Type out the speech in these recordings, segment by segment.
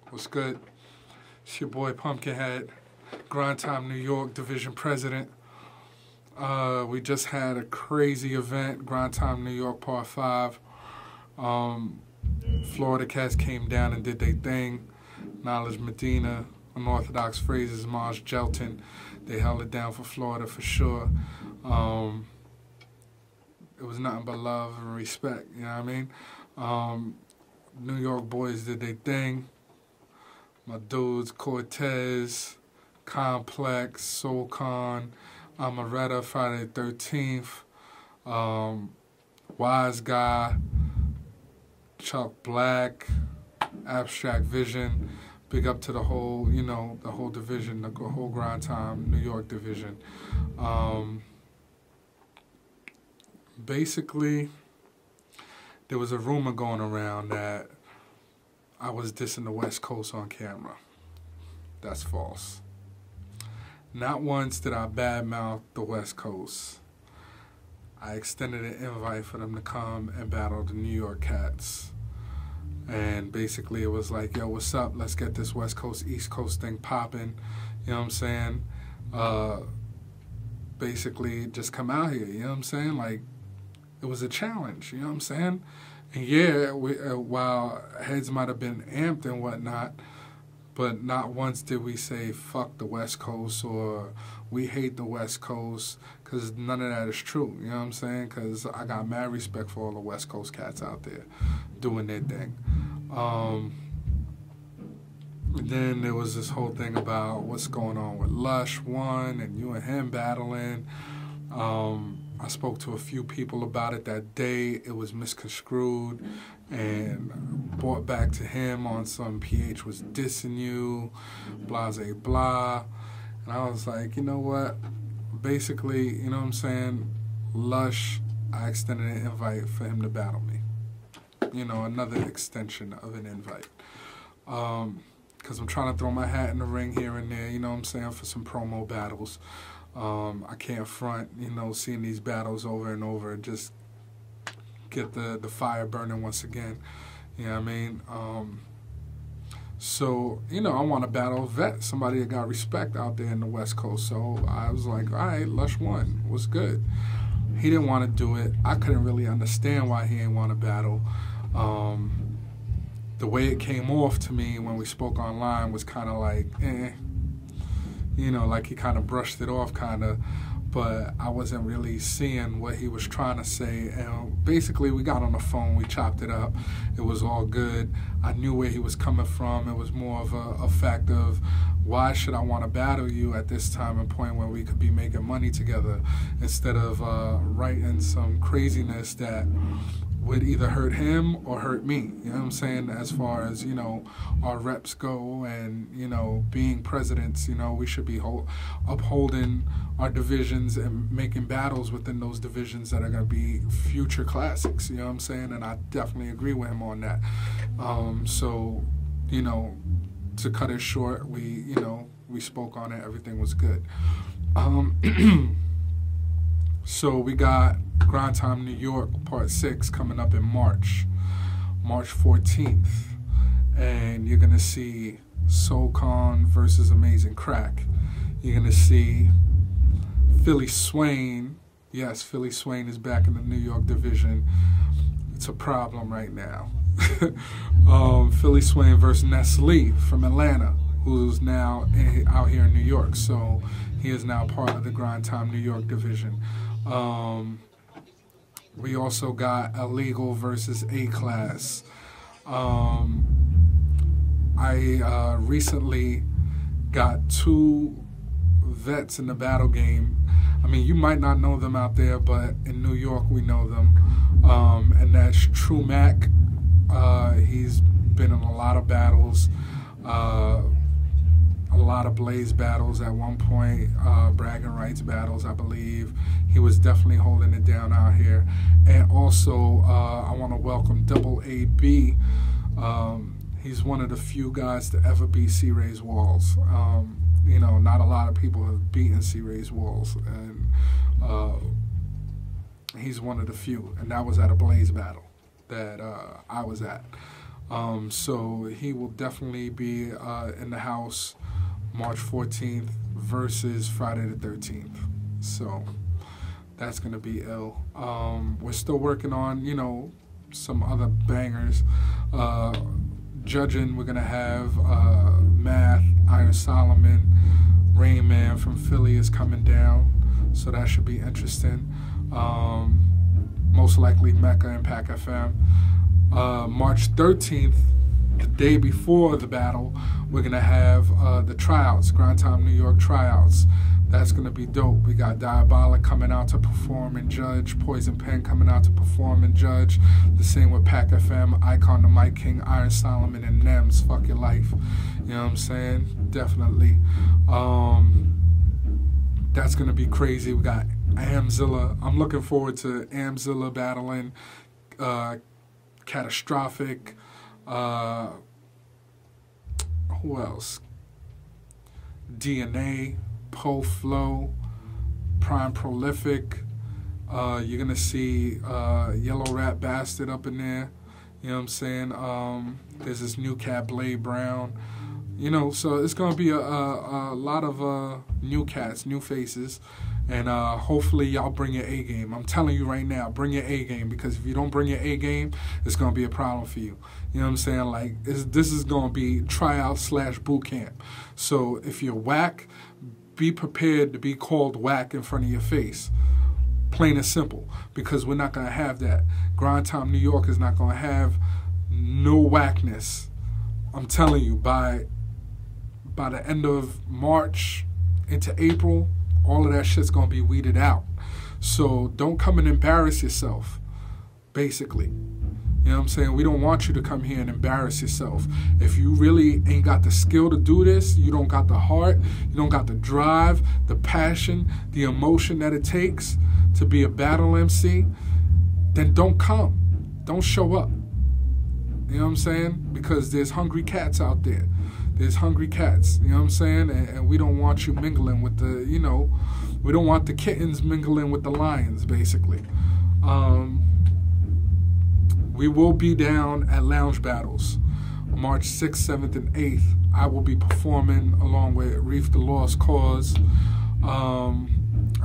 What's good? It's your boy Pumpkinhead, Grind Time New York Division President. We just had a crazy event, Grind Time New York Part 5. Florida cats came down and did their thing. Knowledge Medina, Unorthodox Phrases, Mars Gelton. They held it down for Florida for sure. It was nothing but love and respect, you know what I mean? New York boys did their thing. My dudes, Cortez, Complex, SoulCon, Amaretta, Friday the 13th, Wise Guy, Chuck Black, Abstract Vision. Big up to the whole, the whole division, the whole Grind Time New York division. Basically, there was a rumor going around that I was dissing the West Coast on camera. That's false. Not once did I badmouth the West Coast. I extended an invite for them to come and battle the New York Cats. And basically it was like, yo, what's up? Let's get this West Coast, East Coast thing popping. You know what I'm saying? Basically just come out here, you know what I'm saying? Like, it was a challenge, you know what I'm saying? And yeah, while heads might have been amped and whatnot, but not once did we say, fuck the West Coast or we hate the West Coast, because none of that is true, you know what I'm saying? Because I got mad respect for all the West Coast cats out there doing their thing. Then there was this whole thing about what's going on with Lush One and you and him battling. I spoke to a few people about it that day. It was misconstrued and brought back to him on some PH was dissing you, blah, blah, blah. And I was like, you know what? Basically, you know what I'm saying? Lush, I extended an invite for him to battle me. You know, another extension of an invite. Because I'm trying to throw my hat in the ring here and there, you know what I'm saying, for some promo battles. I can't front, seeing these battles over and over, just get the fire burning once again. You know what I mean? So, I want to battle a vet, somebody that got respect out there in the West Coast. So I was like, all right, Lush One, what's good? He didn't want to do it. I couldn't really understand why he didn't want to battle. The way it came off to me when we spoke online was kind of like, like he kind of brushed it off but I wasn't really seeing what he was trying to say. And basically we got on the phone, we chopped it up. It was all good. I knew where he was coming from. It was more of a fact of, why should I want to battle you at this time and point where we could be making money together, instead of writing some craziness that would either hurt him or hurt me, you know what I'm saying, as far as, our reps go and, being presidents, we should be upholding our divisions and making battles within those divisions that are going to be future classics, you know what I'm saying, and I definitely agree with him on that. So, to cut it short, we spoke on it, everything was good. So we got Grind Time New York Part 6 coming up in March 14th. And you're going to see SoulCon versus Amazing Crack. You're going to see Philly Swain. Yes, Philly Swain is back in the New York division. It's a problem right now. Philly Swain versus Nestle from Atlanta, who's now out here in New York. So he is now part of the Grind Time New York division. We also got Illegal versus A-Class. I recently got 2 vets in the battle game. I mean, you might not know them out there, but in New York we know them. And that's True Mac. He's been in a lot of battles. A lot of Blaze battles at one point, bragging rights battles, I believe. He was definitely holding it down out here. And also, I want to welcome Double AB. He's one of the few guys to ever beat C-Ray's Walls. Not a lot of people have beaten C-Ray's Walls, and he's one of the few. And that was at a Blaze battle that I was at. So he will definitely be in the house March 14th versus Friday the 13th. So that's going to be ill. We're still working on, some other bangers. Judging, we're going to have Math, Iron Solomon, Rain Man from Philly is coming down. So that should be interesting. Most likely Mecca and Pac FM. March 13th, the day before the battle, we're going to have the tryouts, Grind Time New York tryouts. That's going to be dope. We got Diabolic coming out to perform and judge, Poison Pen coming out to perform and judge. The same with Pac FM, Icon the Mic King, Iron Solomon, and Nems. Fuck your life. You know what I'm saying? Definitely. That's going to be crazy. We got Amzilla. I'm looking forward to Amzilla battling Catastrophic. Who else? DNA, Po Flow, Prime Prolific. You're going to see Yellow Rat Bastard up in there. You know what I'm saying? There's this new cat, Blade Brown. So it's going to be a lot of new cats, new faces. And hopefully y'all bring your A game. I'm telling you right now, bring your A game, because if you don't bring your A game, it's going to be a problem for you. You know what I'm saying? Like, this is going to be tryout / boot camp. So if you're whack, be prepared to be called whack in front of your face. Plain and simple. Because we're not going to have that. Grind Time New York is not going to have no whackness. I'm telling you, by the end of March into April, all of that shit's going to be weeded out. So don't come and embarrass yourself, basically. You know what I'm saying? We don't want you to come here and embarrass yourself. If you really ain't got the skill to do this, you don't got the heart, you don't got the drive, the passion, the emotion that it takes to be a battle MC, then don't come. Don't show up. You know what I'm saying? Because there's hungry cats out there. There's hungry cats, you know what I'm saying? And we don't want you mingling with the, we don't want the kittens mingling with the lions, basically. We will be down at Lounge Battles, March 6th, 7th, and 8th. I will be performing along with Reef the Lost Cause. A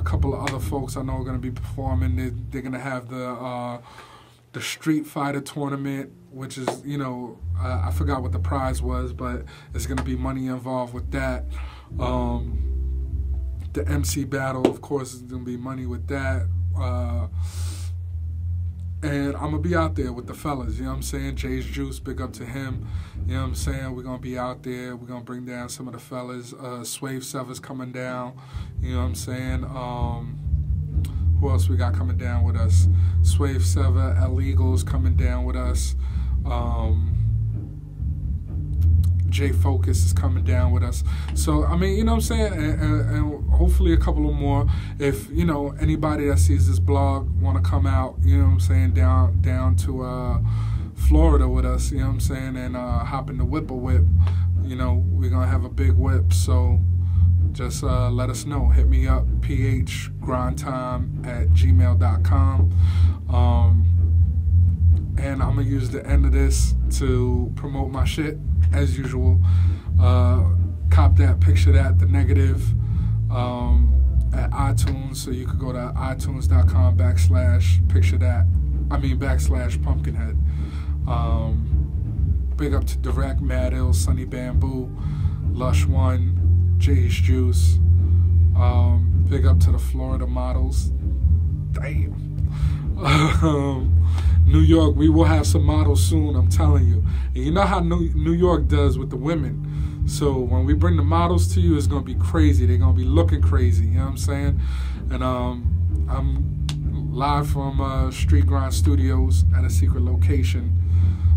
couple of other folks I know are going to be performing. They're going to have the Street Fighter tournament, which is, I forgot what the prize was, but there's going to be money involved with that. The MC battle, of course, is going to be money with that. And I'm going to be out there with the fellas, you know what I'm saying? Jay's Juice, big up to him. You know what I'm saying? We're going to be out there. We're going to bring down some of the fellas. Swave Sever's coming down. You know what I'm saying? Who else we got coming down with us? Swave Sever, Illegals coming down with us. J Focus is coming down with us. So, I mean, you know what I'm saying? And hopefully a couple of more. If, anybody that sees this blog want to come out, you know what I'm saying, down to Florida with us, you know what I'm saying, and hop in the Whip-a-Whip, we're going to have a big whip. So just let us know. Hit me up, phgrindtime@gmail.com. And I'm going to use the end of this to promote my shit, as usual. Cop that, picture that, the negative, at iTunes. So you could go to itunes.com /Pumpkinhead. Big up to Direct, Mad Ill, Sunny Bamboo, Lush One, Jay's Juice. Big up to the Florida models. Damn. New York, we will have some models soon, I'm telling you. And you know how New York does with the women. So when we bring the models to you, it's going to be crazy. They're going to be looking crazy, you know what I'm saying? And I'm live from Street Grind Studios at a secret location.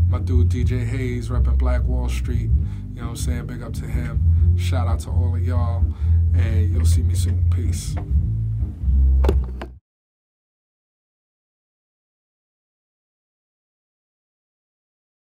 My dude DJ Hayes repping Black Wall Street. You know what I'm saying? Big up to him. Shout out to all of y'all. And you'll see me soon. Peace.